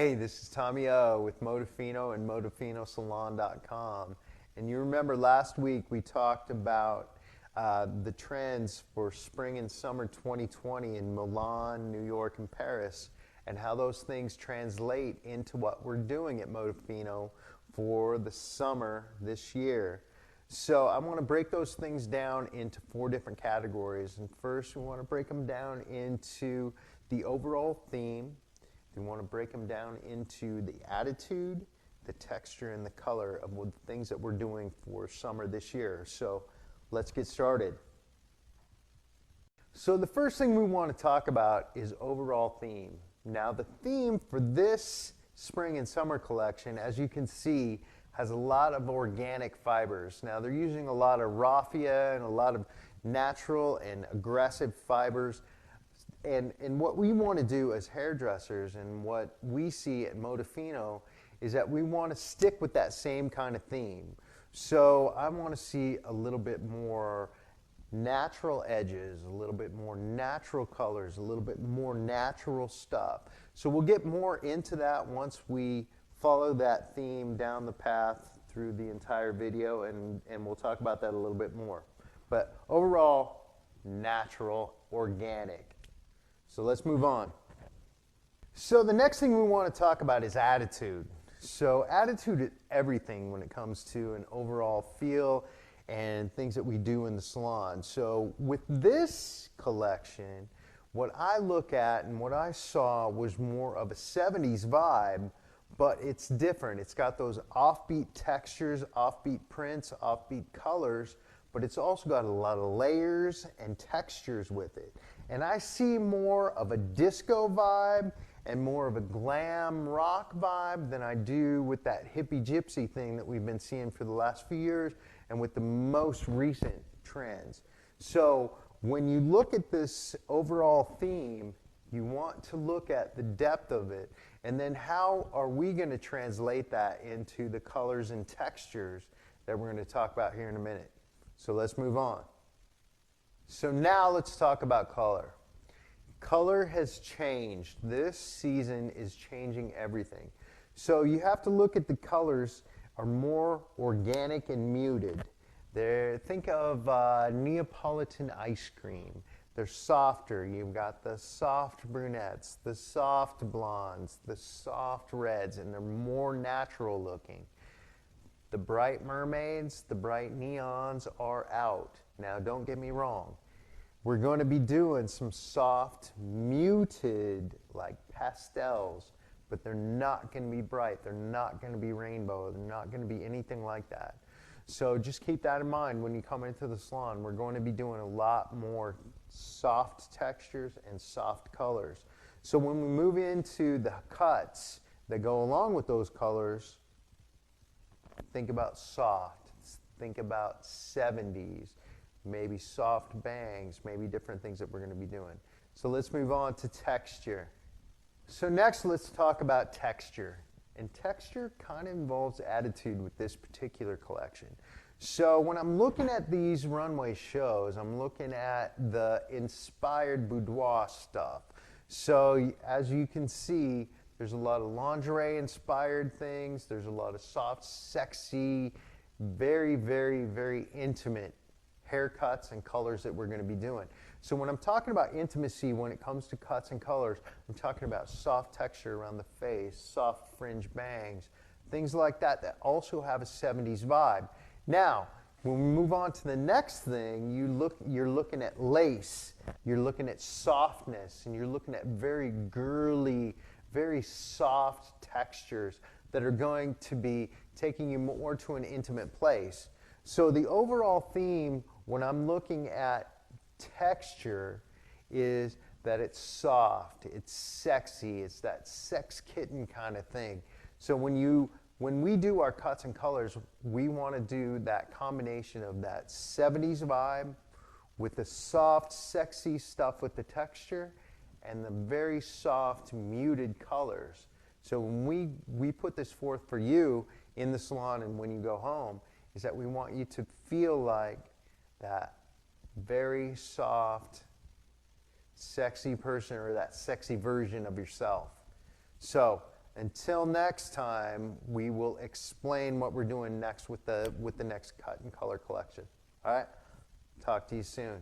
Hey, this is Tommy O with Modafino and ModafinoSalon.com. And you remember last week we talked about the trends for spring and summer 2020 in Milan, New York, and Paris, and how those things translate into what we're doing at Modafino for the summer this year. So I want to break those things down into 4 different categories. And first, we want to break them down into the overall theme. We want to break them down into the attitude, the texture, and the color of the things that we're doing for summer this year. So let's get started. So the first thing we want to talk about is overall theme. Now the theme for this spring and summer collection, as you can see, has a lot of organic fibers. Now they're using a lot of raffia and a lot of natural and aggressive fibers. And what we want to do as hairdressers and what we see at Modafino is that we want to stick with that same kind of theme. So I want to see a little bit more natural edges, a little bit more natural colors, a little bit more natural stuff. So we'll get more into that once we follow that theme down the path through the entire video, and we'll talk about that a little bit more. But overall, natural, organic. So let's move on. So the next thing we want to talk about is attitude. So attitude is everything when it comes to an overall feel and things that we do in the salon. So with this collection, what I look at and what I saw was more of a 70s vibe, but it's different. It's got those offbeat textures, offbeat prints, offbeat colors, but it's also got a lot of layers and textures with it. And I see more of a disco vibe and more of a glam rock vibe than I do with that hippie gypsy thing that we've been seeing for the last few years and with the most recent trends. So when you look at this overall theme, you want to look at the depth of it, and then how are we going to translate that into the colors and textures that we're going to talk about here in a minute. So let's move on. So now let's talk about color. Color has changed. This season is changing everything. So you have to look at the colors are more organic and muted. Think of Neapolitan ice cream. They're softer. You've got the soft brunettes, the soft blondes, the soft reds, and they're more natural looking. The bright mermaids, the bright neons are out. Now don't get me wrong. We're going to be doing some soft, muted, like pastels, but they're not going to be bright. They're not going to be rainbow. They're not going to be anything like that. So just keep that in mind when you come into the salon. We're going to be doing a lot more soft textures and soft colors. So when we move into the cuts that go along with those colors, think about soft, think about 70s, maybe soft bangs, maybe different things that we're going to be doing. So let's move on to texture. So next let's talk about texture. And texture kind of involves attitude with this particular collection. So when I'm looking at these runway shows, I'm looking at the inspired boudoir stuff. So as you can see, there's a lot of lingerie inspired things. There's a lot of soft, sexy, very, very, very intimate haircuts and colors that we're going to be doing. So when I'm talking about intimacy when it comes to cuts and colors, I'm talking about soft texture around the face, soft fringe bangs, things like that that also have a 70s vibe. Now, when we move on to the next thing, you're looking at lace, you're looking at softness, and you're looking at very girly, very soft textures that are going to be taking you more to an intimate place. So the overall theme when I'm looking at texture is that it's soft, it's sexy, it's that sex kitten kind of thing. So when we do our cuts and colors, we want to do that combination of that 70s vibe with the soft, sexy stuff with the texture and the very soft, muted colors. So when we put this forth for you in the salon and when you go home, is that we want you to feel like that very soft, sexy person or that sexy version of yourself. So Until next time, we will explain what we're doing next with the next cut and color collection. All right? Talk to you soon.